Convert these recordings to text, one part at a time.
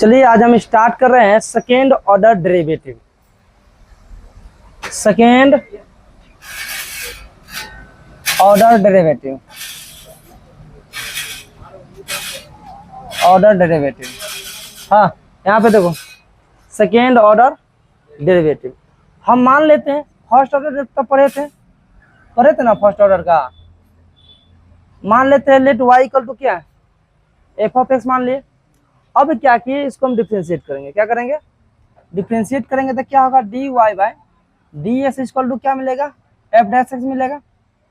चलिए आज हम स्टार्ट कर रहे हैं second order derivative. Second order derivative, order derivative. हाँ, यहाँ पे देखो सेकेंड ऑर्डर डेरिवेटिव। हम मान लेते हैं फर्स्ट ऑर्डर तक पढ़े थे ना, फर्स्ट ऑर्डर का मान लेते हैं। लेट वाई इक्वल टू क्या है, एफ ऑफ एक्स मान लिए। अब क्या किए, इसको हम डिफ्रेंशिएट करेंगे। क्या करेंगे, डिफ्रेंशिएट करेंगे तो क्या होगा, d y by d x equal to क्या मिलेगा, एफ डैश एक्स मिलेगा।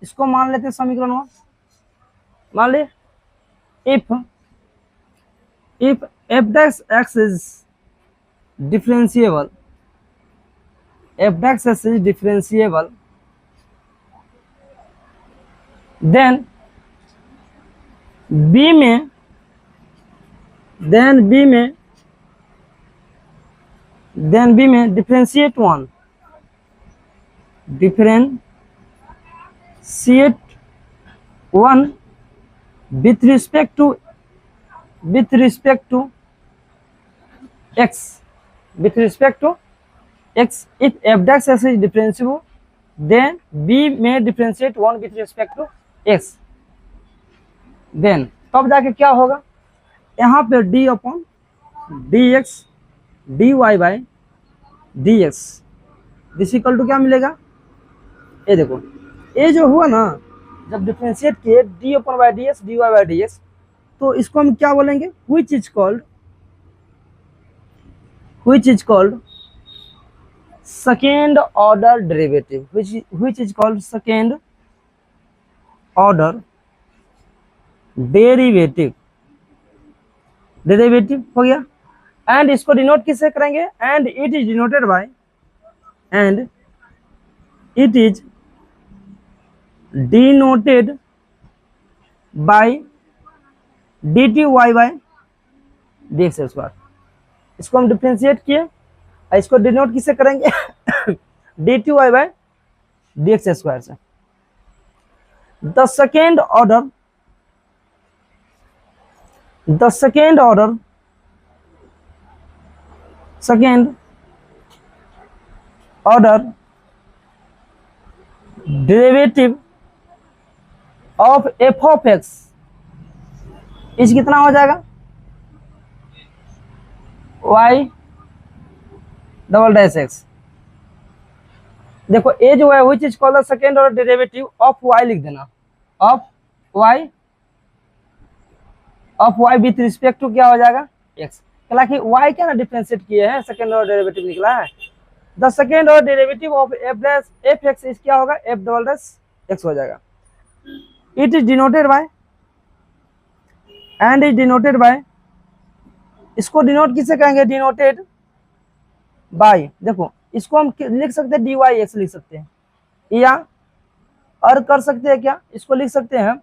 इसको मान लेते हैं समीकरण 1। मान लिए if f dash x is differentiable, f dash x is differentiable, then B में differentiate one with respect to x, if f dash s is differentiable then b may differentiate 1 with respect to x, then तब जाके क्या होगा, यहाँ पे d upon d x d y by d x this equal to क्या मिलेगा। ये देखो, ये जो हुआ ना, जब डिफरेंशिएट किए d upon by d x d y by d x, तो इसको हम क्या बोलेंगे, which is called second order derivative, which is called second order derivative हो गया। एंड इसको डिनोट किससे करेंगे, and it is denoted by d t y by d x square. इसको हम डिफ्रेंशिएट किए, इसको डिनोट किससे करेंगे d t y by d x square से। The second order derivative of f of x is कितना हो जाएगा, y डबल डैश एक्स। देखो ए जो है which is called the second order derivative of y, लिख देना of y with respect to क्या हो जाएगा x। हालांकि y क्या ना डिफरेंशिएट किए हैं, सेकेंड ऑर्डर डेरिवेटिव निकला है। The second order derivative of F x is क्या होगा, एफ डबल डैश एक्स हो जाएगा। इट इज डिनोटेड बाय इसको डिनोट किससे करेंगे, डिनोटेड बाय, देखो इसको हम लिख सकते हैं डी वाई एक्स लिख सकते हैं, या और कर सकते हैं क्या, इसको लिख सकते हैं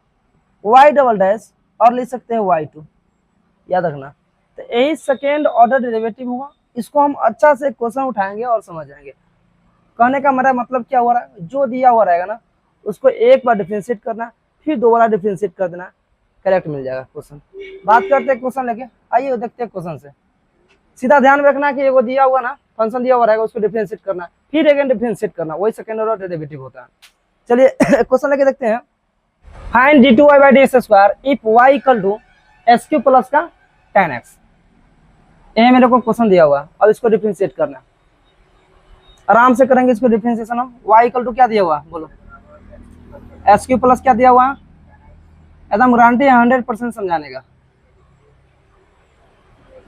वाई डबल डैश और लिख सकते हैं वाई टू, याद रखना। तो यही सेकेंड ऑर्डर डेरिवेटिव हुआ। इसको हम अच्छा से क्वेश्चन उठाएंगे और समझ जाएंगे। कहने का मेरा मतलब क्या हो रहा है, जो दिया हुआ रहेगा ना उसको एक बार डिफरेंशिएट करना, फिर दोबारा डिफरेंशिएट कर देना, करेक्ट मिल जाएगा क्वेश्चन। बात करते हैं क्वेश्चन लेके, आइए देखते हैं क्वेश्चन से। सीधा ध्यान रखना कि एगो दिया हुआ ना फंक्शन दिया हुआ रहेगा, उसको डिफरेंशिएट करना, फिर अगेन डिफरेंशिएट करना, वही सेकेंड ऑर्डर डेरिवेटिव होता है। चलिए क्वेश्चन लेके देखते हैं। Find d two y by d x square if y equal to x cube plus का टेन एक्स। ये मेरे को क्वेश्चन दिया हुआ, अब इसको डिफरेंशिएट करना, आराम से करेंगे इसको डिफरेंशिएशन। वाई इक्वल टू क्या दिया हुआ, बोलो एस क्यू प्लस क्या दिया हुआ, एकदम गारंटी है 100% समझाने का।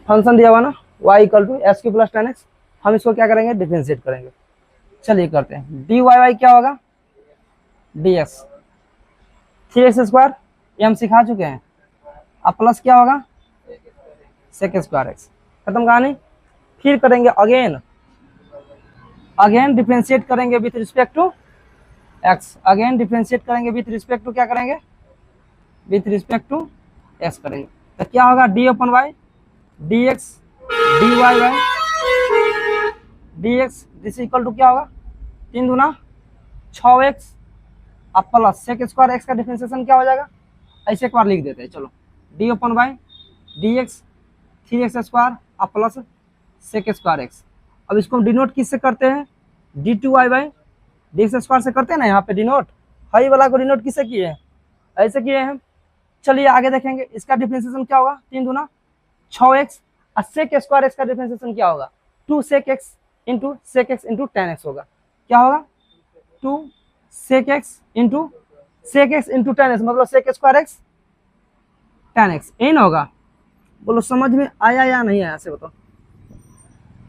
फंक्शन दिया हुआ ना y equal to x cube plus tan x, हम इसको क्या करेंगे, डिफरेंशिएट करेंगे। चलिए करते हैं, डी वाई वाई क्या होगा, डी एक्स 3x स्क्वायर, ये हम सिखा चुके हैं। अब प्लस क्या होगा, सेक स्क्वायर एक्स। खत्म कहानी। फिर करेंगे अगेन डिफरेंशिएट करेंगे with respect to x, again differentiate करेंगे विथ रिस्पेक्ट टू क्या करेंगे, विथ रिस्पेक्ट टू एक्स करेंगे। तो क्या होगा, d upon y d x d y by d x this equal to क्या होगा, 3 दूना 6x अब प्लस सेक स्क्वायर एक्स का डिफरेंशिएशन क्या हो जाएगा, ऐसे एक बार लिख देते हैं। चलो d upon by d x 3x square अब प्लस सेक स्क्वायर एक्स। अब इसको हम डिनोट किससे करते हैं, d two y by d x square से करते हैं ना, यहाँ पे डिनोट हाई वाला को डिनोट किससे किए हैं, ऐसे किए हैं। चलिए आगे देखेंगे इसका डिफरेंशिएशन क्या होगा, 3 दूना 6x और सेक स्क्वायर एक्स का डिफरेंशिएशन क्या होगा, 2 sec x into sec x into tan x होगा। क्या होगा, 2 sec x into sec x into tan x, मतलब sec square x tan x, यही ना होगा। बोलो समझ में आया या नहीं आया, से बताओ,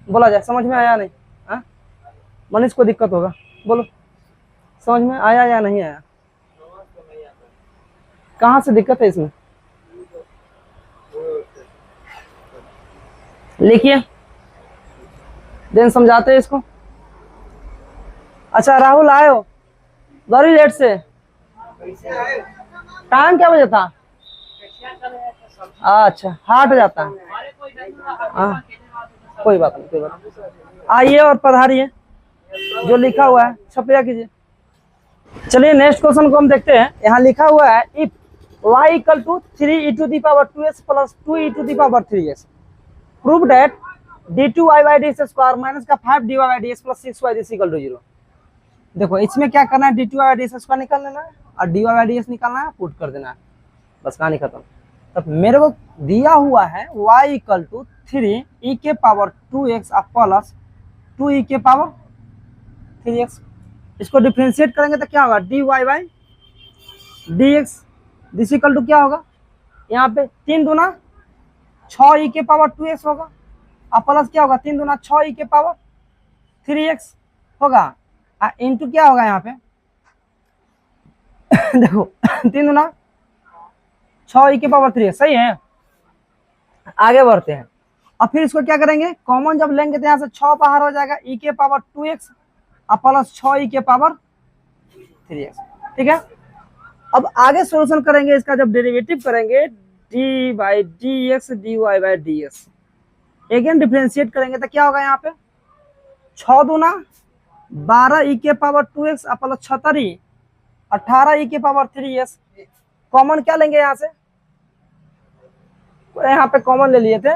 बोला जाए समझ में आया नहीं, हाँ मनीष को दिक्कत होगा, बोलो समझ में आया या नहीं आया, कहाँ से दिक्कत है इसमें, लिखिए देन समझाते हैं इसको। अच्छा राहुल आए हो बड़ी लेट से, टाइम क्या बजे था, अच्छा हाट जाता है, हाँ कोई बात नहीं, कोई बात नहीं, आइए और पधारिए, जो लिखा हुआ है छपया कीजिए। चलिए नेक्स्ट क्वेश्चन को हम देखते हैं। यहाँ लिखा हुआ है if y equal to 3e to the power 2x plus 2e to the power 3x prove that d2y by d square minus का 5dy by d x plus 6y this equal to 0। देखो इसमें क्या करना है, d2y by d square निकाल लेना है और dy बाई डी एक्स निकालना है, पुट कर देना है, बस कहानी खत्म। तब मेरे को दिया हुआ है y इक्वल टू 3e के पावर 2x प्लस 2e के पावर 3x, इसको डिफरेंशिएट करेंगे तो क्या होगा, dy by dx this equal to क्या होगा, यहाँ पे 3 दूना 6e के पावर 2x होगा और प्लस क्या होगा, 3 दूना 6e के पावर 3x होगा और इंटू क्या होगा यहाँ पे देखो 3 दूना 6e के पावर 3x, सही है। आगे बढ़ते हैं और फिर इसको क्या करेंगे, कॉमन जब लेंगे तो यहाँ से 6 बाहर हो जाएगा, e के पावर 2x और प्लस 6e के पावर 3x, ठीक है। अब आगे सोल्यूशन करेंगे इसका, जब डेरिवेटिव करेंगे d by d x d y by d x, again differentiate करेंगे तो क्या होगा, यहाँ पे 6 दूना 12e के पावर 2x प्लस 76 18e के पावर 3x, कॉमन क्या लेंगे यहाँ से, यहाँ पे कॉमन ले लिए थे,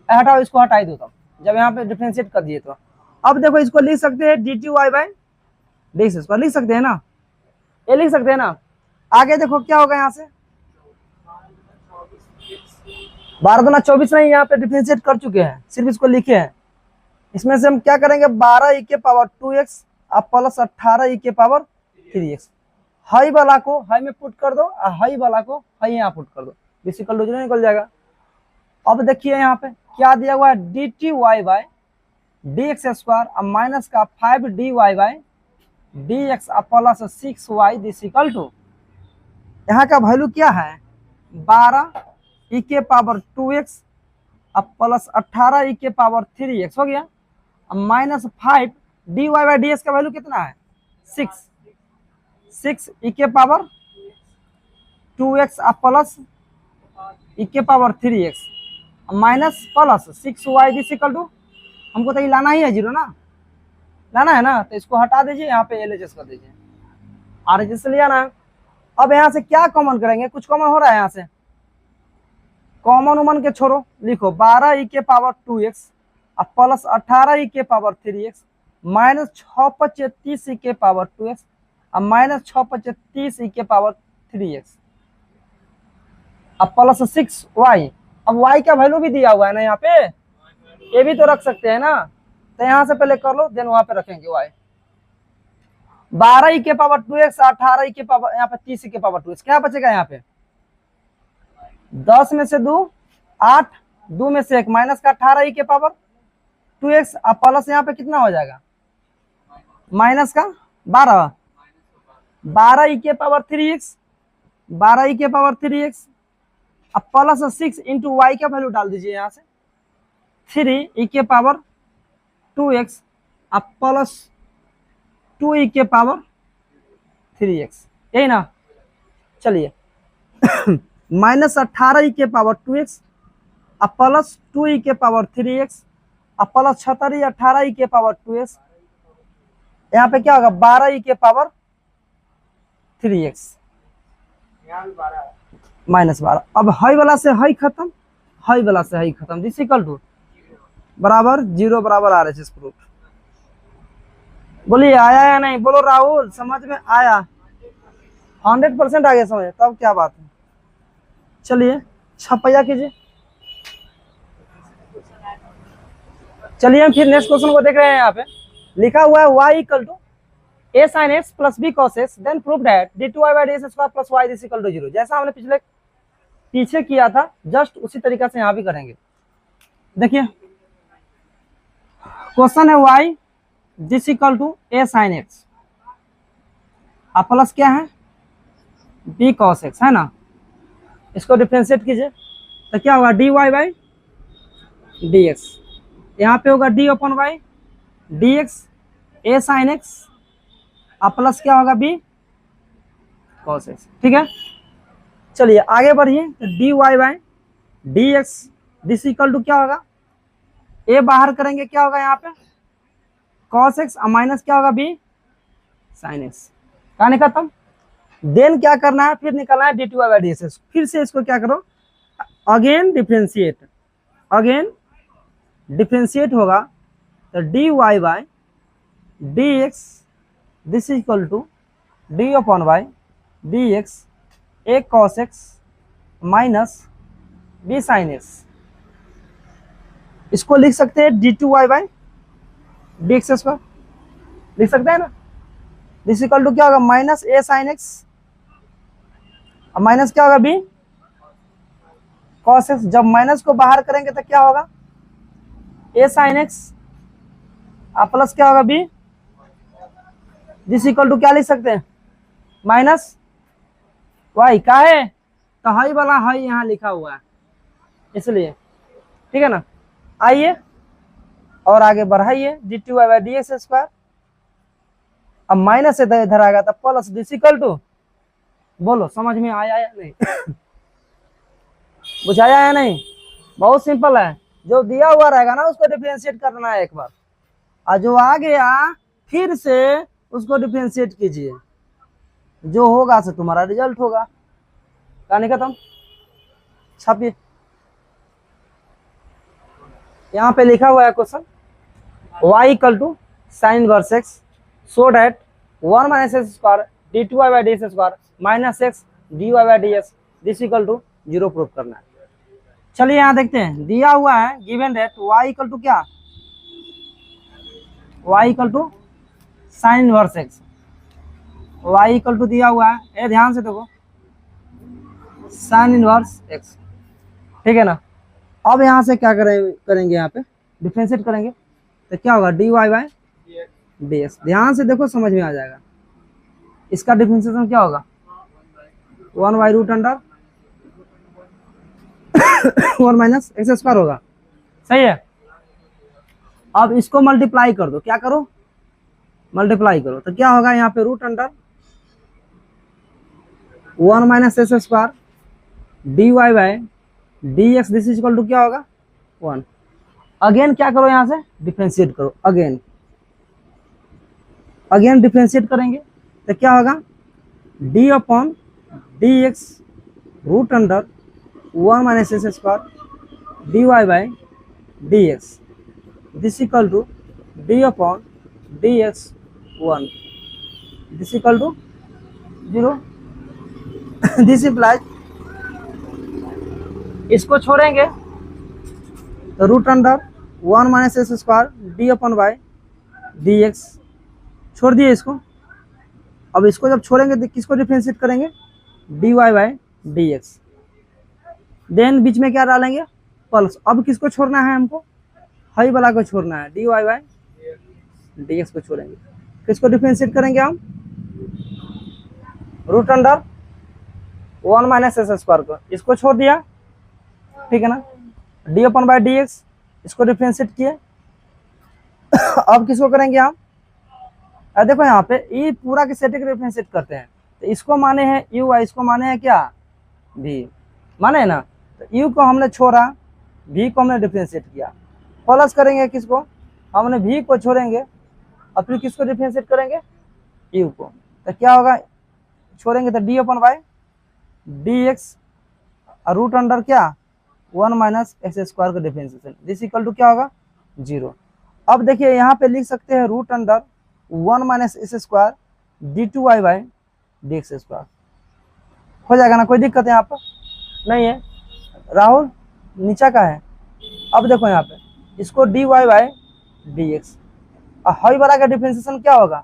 हटाओ इसको, हटा ही दो तब जब यहाँ पे डिफ्रेंशिएट कर दिए तो। अब देखो इसको लिख सकते हैं d2y by d x square, लिख सकते हैं ना, ये लिख सकते हैं ना। आगे देखो क्या होगा, यहाँ से 12 दूना 24 नहीं, यहाँ पे डिफरेंशिएट कर चुके हैं, सिर्फ इसको लिखे हैं। इसमें से हम क्या करेंगे, 12e के पावर 2x अब प्लस 18e के पावर 3x, हाई वाला को हाई में पुट कर दो और हाई वाला को हाई यहाँ पुट कर दो, बेसिकल डोजन निकल जाएगा। अब देखिए यहाँ पे क्या दिया हुआ है, dt by d x square अब माइनस का 5dy by d x plus 6y this equal to, यहाँ का वैल्यू क्या है, 12e के पावर 2x अब प्लस 18e के पावर 3x हो गया, अब minus 5dy by d x का वैल्यू कितना है, 6e के पावर 2x अब प्लस e के power 3x minus plus 6y this equal to, हमको तो ये लाना ही है जीरो ना, लाना है ना, तो इसको हटा दीजिए, यहाँ पे LHS कर दीजिए, RHS से लिया ना। अब यहाँ से क्या कॉमन करेंगे, कुछ कॉमन हो रहा है, यहाँ से कॉमन उमन के छोड़ो, लिखो 12e के पावर 2x अब प्लस 18e के पावर 3x माइनस 6 30e के पावर 2x अब माइनस 6 30e के पावर 3x अब प्लस 6y। अब y का वैल्यू भी दिया हुआ है ना यहाँ पे, ये भी तो रख सकते हैं ना, तो यहाँ से पहले कर लो देन वहां पे रखेंगे y, 12e के पावर 2x 18e के पावर यहाँ पे 30e के पावर 2x, क्या बचेगा यहाँ पे 10 में से 2 8 2 में से 1 माइनस का 18e के पावर 2x अब प्लस यहाँ पे कितना हो जाएगा माइनस का 12e के पावर 3x 12e के पावर 3x अब प्लस 6 इंटू वाई का वैल्यू डाल दीजिए यहाँ से 3e के पावर 2x अब प्लस 2e के पावर 3x, यही ना। चलिए माइनस 18e के पावर 2x अब प्लस 2e के पावर 3x अब प्लस 76 18e के पावर 2x, यहाँ पे क्या होगा 12e के पावर 3x माइनस 12। अब हाई वाला से हाई खत्म, हाई वाला से हाई खत्म, दिस इक्वल टू बराबर 0 बराबर RHS प्रूफ। बोलिए आया या नहीं, बोलो राहुल, समझ में आया? 100% आ गया समझ, तब क्या बात है। चलिए छपैया कीजिए। चलिए हम फिर नेक्स्ट क्वेश्चन को देख रहे हैं। यहाँ पे लिखा हुआ है y equal to a sin x plus b cos x then prove that d2y by d square plus y is equal to 0। जैसा हमने पीछे किया था जस्ट उसी तरीका से यहाँ भी करेंगे। देखिए क्वेश्चन है y this equal to a sin x अब प्लस क्या है b cos x है ना, इसको डिफरेंशिएट कीजिए तो क्या होगा dy बाई dx, यहाँ पे होगा d upon by dx a sin x अब प्लस क्या होगा b cos x। ठीक है चलिए आगे बढ़िए, तो dy by dx this equal to क्या होगा, a बाहर करेंगे क्या होगा यहाँ पे cos x और माइनस क्या होगा b sin x। कहानी खत्म। देन क्या करना है, फिर निकालना है dy बाई dx। फिर से इसको क्या करो, अगेन डिफरेंशिएट होगा तो dy by dx this equal to d upon by dx a cos x minus b sin x। इसको लिख सकते हैं d2y बाई dx स्क्वायर, लिख सकते हैं ना। दिस इक्वल टू क्या होगा माइनस a sin x और माइनस क्या होगा b cos x। जब माइनस को बाहर करेंगे तो क्या होगा a sin x और प्लस क्या होगा b, दिस इक्वल टू क्या लिख सकते हैं माइनस y। क्या है तो हाई वाला हाई यहाँ लिखा हुआ है इसलिए, ठीक है ना। आइए और आगे बढ़ाइए dy बाई dx स्क्वायर, अब माइनस से इधर आएगा तो प्लस दिस इक्वल टू, बोलो समझ में आया या नहीं बुझाया या नहीं। बहुत सिंपल है, जो दिया हुआ रहेगा ना उसको डिफरेंशिएट करना है एक बार, और जो आ गया फिर से उसको डिफरेंशिएट कीजिए, जो होगा से तुम्हारा रिजल्ट होगा। कहानी खत्म। छापिए, यहाँ पे लिखा हुआ है question y equal to sine inverse x so that 1 minus x square d2y by d square minus x dy by dx this equal to 0 proof करना है। चलिए यहाँ देखते हैं, दिया हुआ है given that y equal to क्या, y equal to sine inverse x, y equal to दिया हुआ है, ये ध्यान से देखो साइन इनवर्स x, ठीक है ना। अब यहाँ से क्या करेंगे यहाँ पे डिफरेंशिएट करेंगे तो क्या होगा dy बाई dx। ध्यान से देखो समझ में आ जाएगा। इसका डिफरेंशिएशन क्या होगा 1 by root under 1 minus x square होगा, सही है। अब इसको मल्टीप्लाई कर दो, क्या करो मल्टीप्लाई करो तो क्या होगा यहाँ पे root under 1 minus x square dy by dx this is equal to क्या होगा 1। अगेन क्या करो यहाँ से डिफरेंशिएट करो, अगेन डिफरेंशिएट करेंगे तो क्या होगा d upon dx root under 1 minus x square dy by dx this equal to d upon dx 1 this equal to 0। This implies, इसको छोड़ेंगे तो root under 1 minus x square d upon by d x, छोड़ दिए इसको। अब इसको जब छोड़ेंगे तो किसको डिफरेंशिएट करेंगे d y by d x, then बीच में क्या डालेंगे प्लस। अब किसको छोड़ना है हमको, हाई वाला को छोड़ना है, d y by d x को छोड़ेंगे। किसको डिफरेंशिएट करेंगे हम root under 1 minus x square को, इसको छोड़ दिया, ठीक है ना। D upon by d x इसको डिफरेंशिएट किए। अब किसको करेंगे हम, देखो यहाँ पे ये पूरा के सेट को डिफरेंशिएट करते हैं तो इसको माने हैं यू, इसको माने हैं क्या भी, माने है ना। तो यू को हमने छोड़ा, भी को हमने डिफरेंशिएट किया, प्लस करेंगे किसको, हमने भी को छोड़ेंगे और फिर किसको डिफरेंशिएट करेंगे यू को। तो क्या होगा, छोड़ेंगे तो D upon by d x और रूट अंडर क्या 1 माइनस एक्स स्क्वायर का डिफरेंशिएशन, दिस इक्वल टू क्या होगा 0। अब देखिए यहाँ पे लिख सकते हैं root under 1 minus x square d2y by d x square. हो जाएगा ना, कोई दिक्कत है यहाँ पर नहीं है। राहुल नीचा का है। अब देखो यहाँ पे इसको dy बाई डी एक्स, और हाई वाला का डिफरेंशिएशन क्या होगा,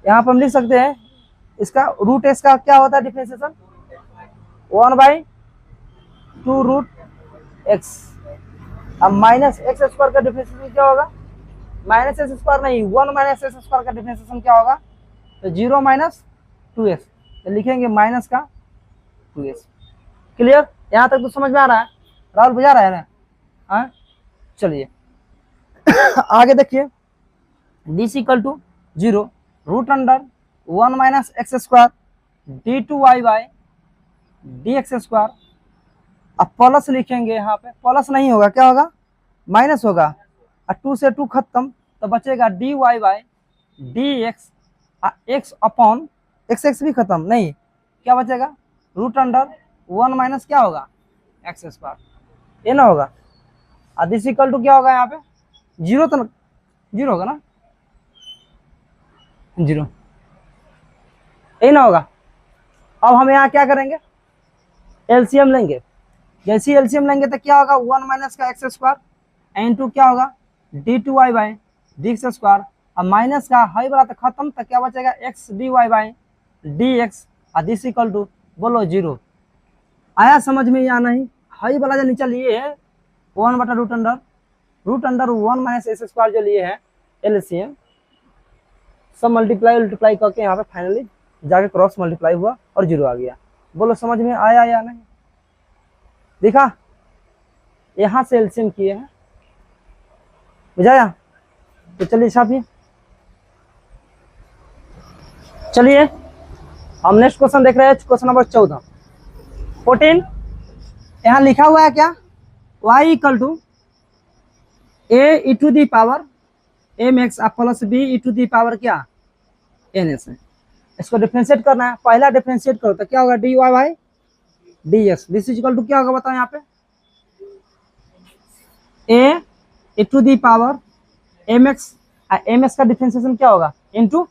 यहाँ पर हम लिख सकते हैं इसका रूट एक्स का क्या होता है डिफरेंशिएशन, 1/2 रूट एक्स। अब माइनस एक्स स्क्वायर का डिफरेंशिएशन क्या होगा, माइनस एक्स स्क्वायर नहीं, 1 माइनस एक्स स्क्वायर का डिफरेंशिएशन क्या होगा, तो 0 माइनस 2x, तो लिखेंगे माइनस का 2x। क्लियर, यहाँ तक तो समझ में आ रहा है, राहुल बुझा रहा है ना। हाँ चलिए आगे देखिए, this equal to 0 root under 1 minus x square d2y by d x square. अब प्लस लिखेंगे, यहाँ पे प्लस नहीं होगा, क्या होगा, माइनस होगा, और 2 से 2 खत्म, तो बचेगा dy by d x, x upon x भी खत्म नहीं, क्या बचेगा, रूट अंडर 1 माइनस क्या होगा एक्स स्क्वायर, ये ना होगा। और दिस इक्वल टू क्या होगा, यहाँ पे 0 तो 0 होगा ना, 0 ये ना होगा। अब हम यहाँ क्या करेंगे, एलसीएम लेंगे। जैसे एलसीएम लेंगे तो क्या होगा, 1 माइनस का एक्स स्क्वायर इनटू क्या होगा d2y by d x square, और माइनस का हाई वाला तो खत्म, तो क्या बचेगा x dy by d x, और दिस इक्वल टू बोलो 0। आया समझ में या नहीं, हाई वाला जो नीचे लिए है 1 बटा root under 1 minus x square जो लिए है एलसीएम, सब मल्टीप्लाई करके यहाँ पे फाइनली जाके क्रॉस मल्टीप्लाई हुआ और 0 आ गया। बोलो समझ में आया या नहीं, दिखा, यहां से एलसीएम किए हैं, बुझाया। तो चलिए छापिए, चलिए हम नेक्स्ट क्वेश्चन देख रहे हैं, क्वेश्चन नंबर 14। यहां लिखा हुआ है क्या, y equal to a e to the power M x plus B E to the power क्या एन एस है। इसको डिफरेंशिएट करना है, पहला डिफरेंशिएट करो तो क्या होगा dy by d x, this is equal to क्या होगा बताओ यहाँ पे, a e to the power M x, m x का डिफरेंशिएशन क्या होगा इनटू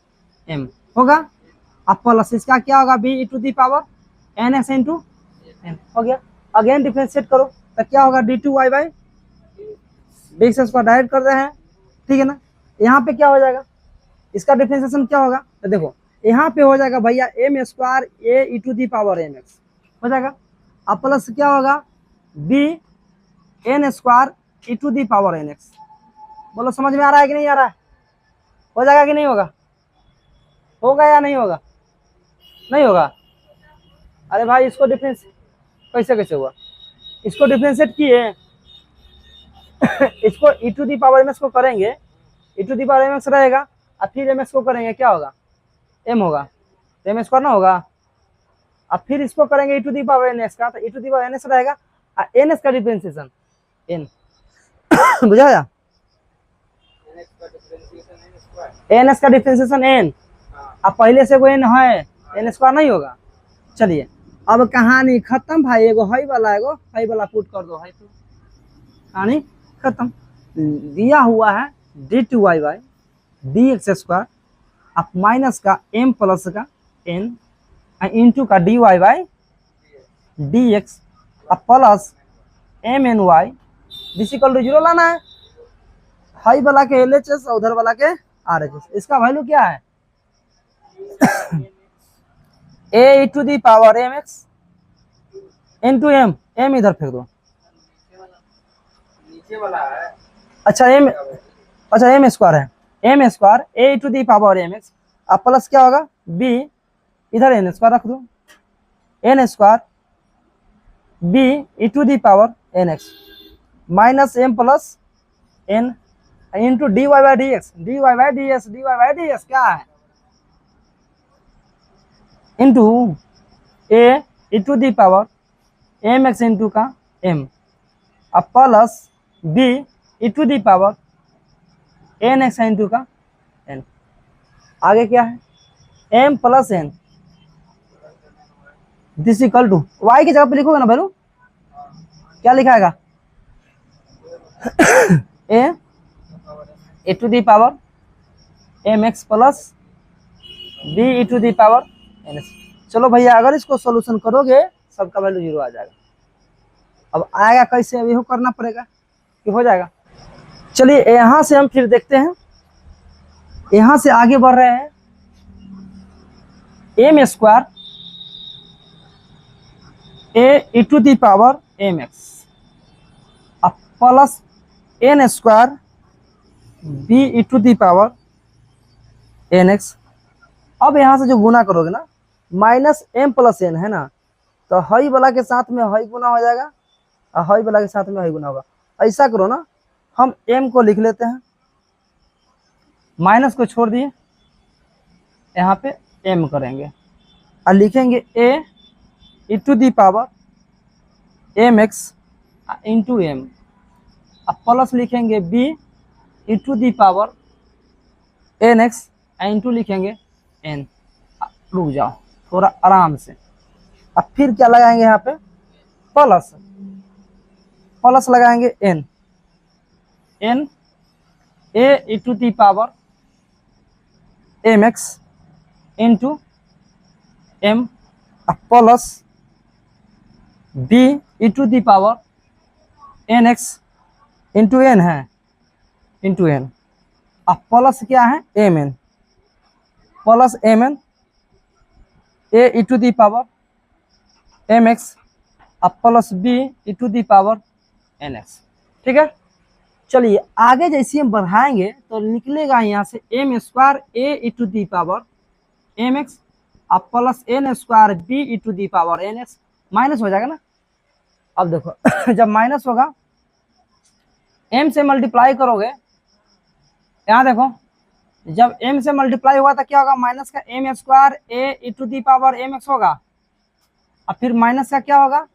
एम होगा, अब प्लस इसका क्या होगा b E to the power N x into n, हो गया। अगेन डिफरेंशिएट करो तो क्या होगा d2y by d x square, direct कर रहे हैं, ठीक है ना। यहाँ पे क्या हो जाएगा, इसका डिफरेंशिएशन क्या होगा, तो देखो यहाँ पे हो जाएगा भैया m square a e to the power M x हो जाएगा, अब प्लस क्या होगा b n square e to the power N x. बोलो समझ में आ रहा है कि नहीं आ रहा है, हो जाएगा कि नहीं होगा, होगा या नहीं होगा, नहीं होगा। अरे भाई इसको डिफरेंस कैसे हुआ, इसको डिफरेंशिएट किए इसको e to the power M x को करेंगे, e to the power M x रहेगा, और फिर एम एक्स को करेंगे क्या होगा एम होगा, एम स्क्वायर ना होगा, अब फिर इसको करेंगे e to the power N x का, तो e to the power N x रहेगा, और एन एस का डिफरेंशिएशन एन बुझाया, एन एस का डिफरेंशिएशन एन, अब पहले से कोई एन है, एन स्क्वायर नहीं होगा। चलिए अब कहानी खत्म भाई, एगो हाई वाला पुट कर दो, हाई तो कहानी खत्म। दिया हुआ है d2y by d x square, अब माइनस का m प्लस का n इंटू का dy बाई डी एक्स, अब plus m n y, this equal to 0 लाना है, हाई वाला के LHS और उधर वाला के RHS। इसका वैल्यू क्या है a e to the power M x into m इधर फेंक दो, नीचे वाला है, अच्छा एम स्क्वायर है, m square a e to the power M x, अब प्लस क्या होगा बी, इधर एन स्क्वायर रख दो, n square b E to the power N x minus m plus n into d y by d x, d y by d x क्या है into a e to the power M x into का M, अब plus B E to the power N x into का N, आगे क्या है M plus N, this equal to Y की जगह पे लिखोगे ना भैरू, क्या लिखाएगा A to the power M x plus B E to the power N x. चलो भैया अगर इसको सोल्यूशन करोगे सबका वैल्यू 0 आ जाएगा। अब आएगा कैसे, अब यही करना पड़ेगा कि हो जाएगा। चलिए यहां से हम फिर देखते हैं, यहां से आगे बढ़ रहे हैं। M square a e to the power M x अब plus n square b E to the power N x. अब यहां से जो गुना करोगे ना, माइनस एम प्लस एन है ना, तो हई वाला के साथ में हई गुना हो जाएगा और हई वाला के साथ में हई गुना होगा। ऐसा करो ना, हम एम को लिख लेते हैं, माइनस को छोड़ दिए, यहाँ पे एम करेंगे और लिखेंगे a e to the power M x into m. अब प्लस लिखेंगे b E to the power N x into लिखेंगे एन। रुक जाओ थोड़ा आराम से। अब फिर क्या लगाएंगे यहाँ पे, प्लस प्लस लगाएंगे n n a e to the power M x into m plus B E to the power N x into n है इंटू एन। अब प्लस क्या है m n plus m n a e to the power M x अब plus B E to the power N x. ठीक है, चलिए आगे जैसे हम बढ़ाएंगे तो निकलेगा यहाँ से m square a e to the power M x अब plus n square b E to the power N x. Minus हो जाएगा ना। अब देखो जब माइनस होगा एम से मल्टीप्लाई करोगे, यहाँ देखो जब m से मल्टीप्लाई हुआ तो क्या होगा, माइनस का m square a e to the power M x होगा और फिर माइनस का क्या होगा,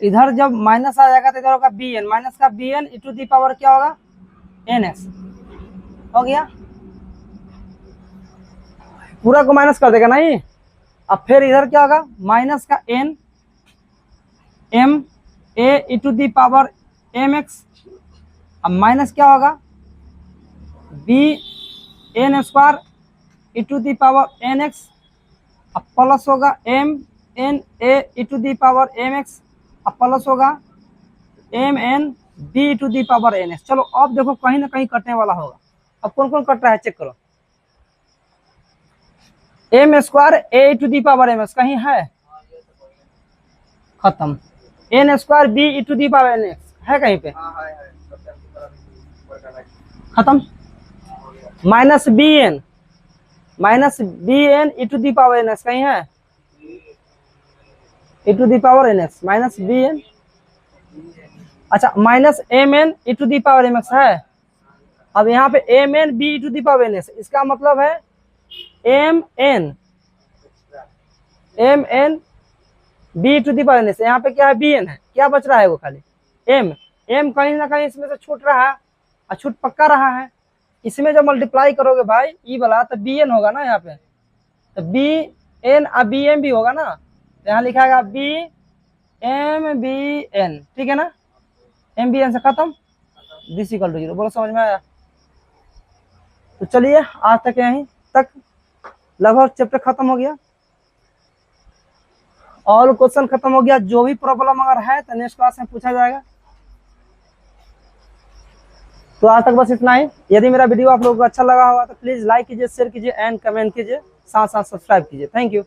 इधर जब माइनस आ जाएगा तो इधर होगा बी एन, माइनस का b n e to the power क्या होगा एन एक्स। हो गया, पूरा को माइनस कर देगा नहीं। अब फिर इधर क्या होगा, माइनस का n m a e to the power M x अब माइनस क्या होगा b n square e to the power N x अब प्लस होगा m n a e to the power M x अब प्लस होगा m n b E to the power N x. चलो अब देखो कहीं ना कहीं कटने वाला होगा। अब कौन कौन कट रहा है चेक करो। M square a to the power M x कहीं है, खत्म। N square b E to the power N x है कहीं पे, खत्म। Minus b n e to the power N x कहीं है, e to the power N x minus b n. अच्छा minus m n e to the power M x है। अब यहाँ पे m n b E to the power N x, इसका मतलब है m n b to the power N x. यहाँ पे क्या है बी एन है, क्या बच रहा है वो खाली एम। एम कहीं ना कहीं इसमें से छूट रहा है और छूट पक्का रहा है। इसमें जब मल्टीप्लाई करोगे भाई ई वाला तो बी एन होगा ना, यहाँ पे तो बी एन और बी एम भी होगा ना, तो यहाँ लिखा है बी एम बी एन। ठीक है ना, एम बी एन से खत्म, दिस इक्वल टू 0। बोलो समझ में आया। तो चलिए आज तक यहीं तक लगभग चैप्टर खत्म हो गया, ऑल क्वेश्चन खत्म हो गया। जो भी प्रॉब्लम अगर है तो नेक्स्ट क्लास में पूछा जाएगा। तो आज तक बस इतना ही। यदि मेरा वीडियो आप लोगों को अच्छा लगा होगा तो प्लीज लाइक कीजिए, शेयर कीजिए एंड कमेंट कीजिए, साथ साथ सब्सक्राइब कीजिए। Thank you.